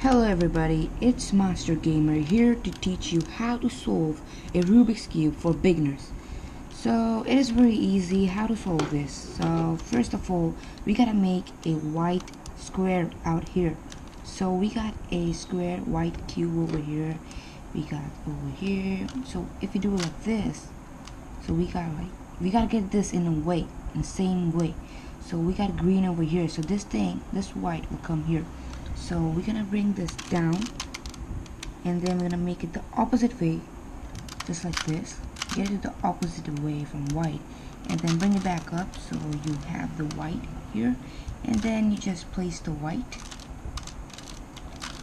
Hello everybody, it's Master Gamer here to teach you how to solve a Rubik's Cube for beginners. So it is very easy how to solve this. So first of all, we gotta make a white square out here. So we got a square white cube over here. We got over here. So if you do it like this, so we gotta get this in the same way. So we got green over here. So this white will come here. So we're gonna bring this down, and then we're gonna make it the opposite way, just like this. Get it the opposite way from white, and then bring it back up so you have the white here, and then you just place the white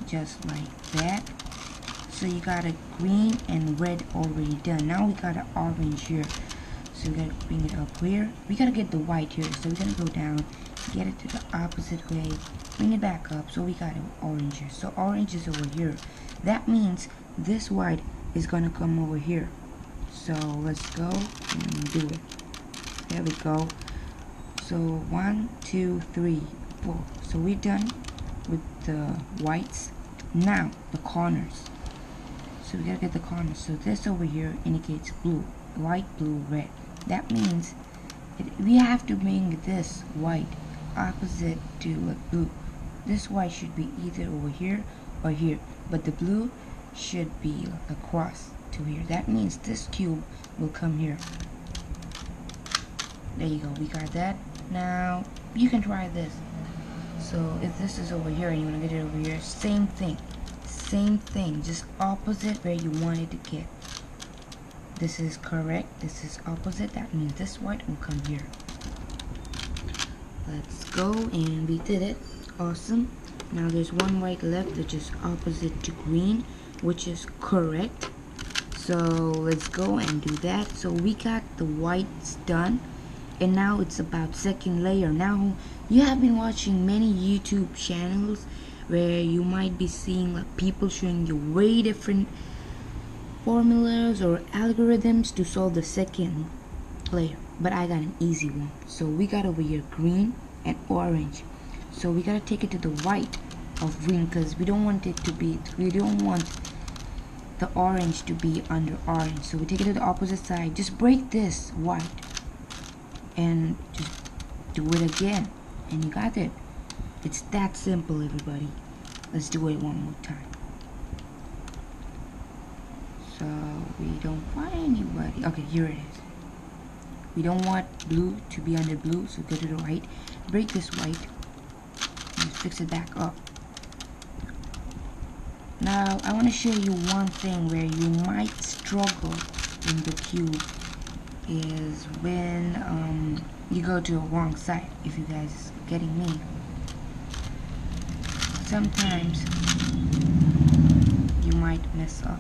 just like that. So you got a green and red already done. Now we got an orange here, so we gotta bring it up here. We gotta get the white here, so we're gonna go down, get it to the opposite way, bring it back up. So we got an orange here. So orange is over here. That means this white is gonna come over here. So let's go and do it. There we go. So 1, 2, 3, 4. So we're done with the whites. Now the corners. So we gotta get the corners. So this over here indicates blue, white, blue, red. That means we have to make this white opposite to blue. This white should be either over here or here, but the blue should be across to here. That means this cube will come here. There you go, we got that. Now you can try this. So if this is over here and you want to get it over here, same thing, just opposite where you want it to get. This is correct, this is opposite. That means this white will come here. Let's go, and we did it. Awesome. Now there's one white left, which is opposite to green, which is correct. So let's go and do that. So we got the whites done, and now it's about second layer. Now you have been watching many YouTube channels where you might be seeing like people showing you way different formulas or algorithms to solve the second layer, but I got an easy one. So we got over here green and orange. So we gotta take it to the white of green, because we don't want the orange to be under orange. So we take it to the opposite side. Just break this white and just do it again, and you got it. It's that simple, everybody. Let's do it one more time. So we don't find anybody. Okay, here it is. We don't want blue to be under blue, so go to the right, break this white, and fix it back up. Now I want to show you one thing where you might struggle in the cube is when you go to the wrong side. If you guys are getting me, sometimes you might mess up.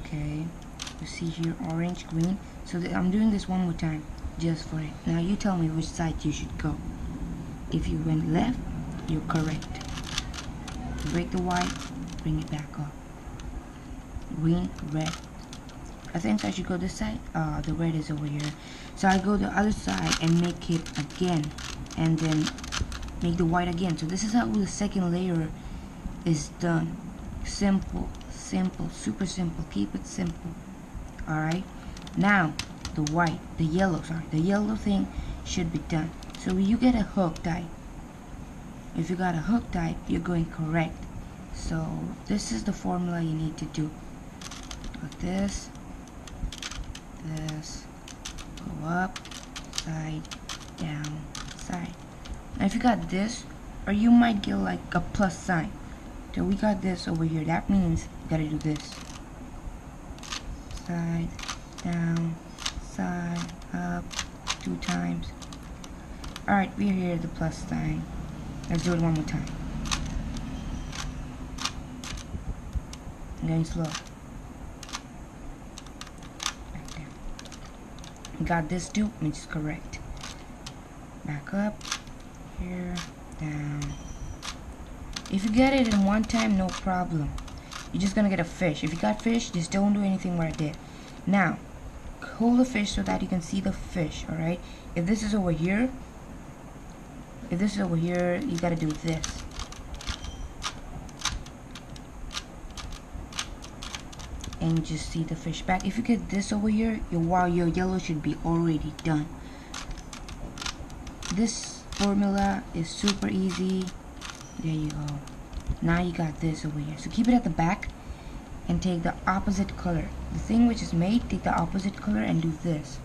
Okay, you see here orange, green. So I'm doing this one more time just for it. Now you tell me which side you should go. If you went left, you're correct. Break the white, bring it back up. Green, red. I think I should go this side. The red is over here. So I go the other side and make it again, and then make the white again. So this is how the second layer is done. Simple, super simple. Keep it simple. Alright, now the yellow thing should be done. So you get a hook type. If you got a hook type, you're going correct. So this is the formula you need to do. Like this, go up, side, down, side. Now if you got this, or you might get like a plus sign. So we got this over here. That means you gotta do this. Side, down, side, up, 2 times. Alright, we're here at the plus sign. Let's do it one more time. I'm going slow. Back down. We got this too, which is correct. Back up, here, down. If you get it in one time, no problem. You're just gonna get a fish. If you got fish, just don't do anything what I did. Now, hold the fish so that you can see the fish, alright? If this is over here, you gotta do this. and just see the fish back. If you get this over here, your yellow should be already done. This formula is super easy. There you go. Now you got this over here. So keep it at the back and take the opposite color. The thing which is made, take the opposite color and do this.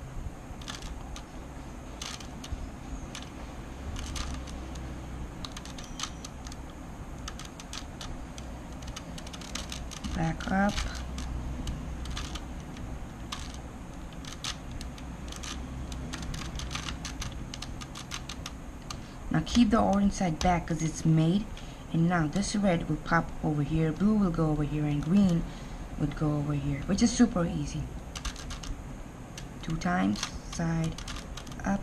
Back up. Now keep the orange side back because it's made. And now this red will pop over here, blue will go over here, and green would go over here, which is super easy. 2 times, side up,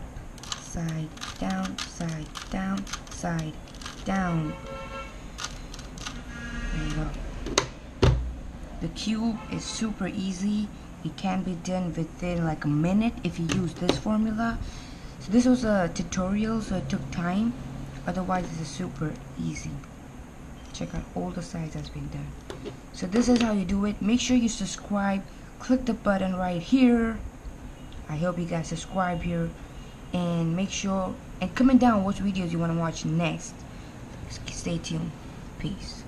side down, side down, side down. There you go. The cube is super easy. It can be done within like a minute if you use this formula. So this was a tutorial, so it took time. Otherwise, this is super easy. Check out all the sides that's been done. So this is how you do it. Make sure you subscribe. Click the button right here. I hope you guys subscribe here. And make sure and comment down which videos you want to watch next. Stay tuned. Peace.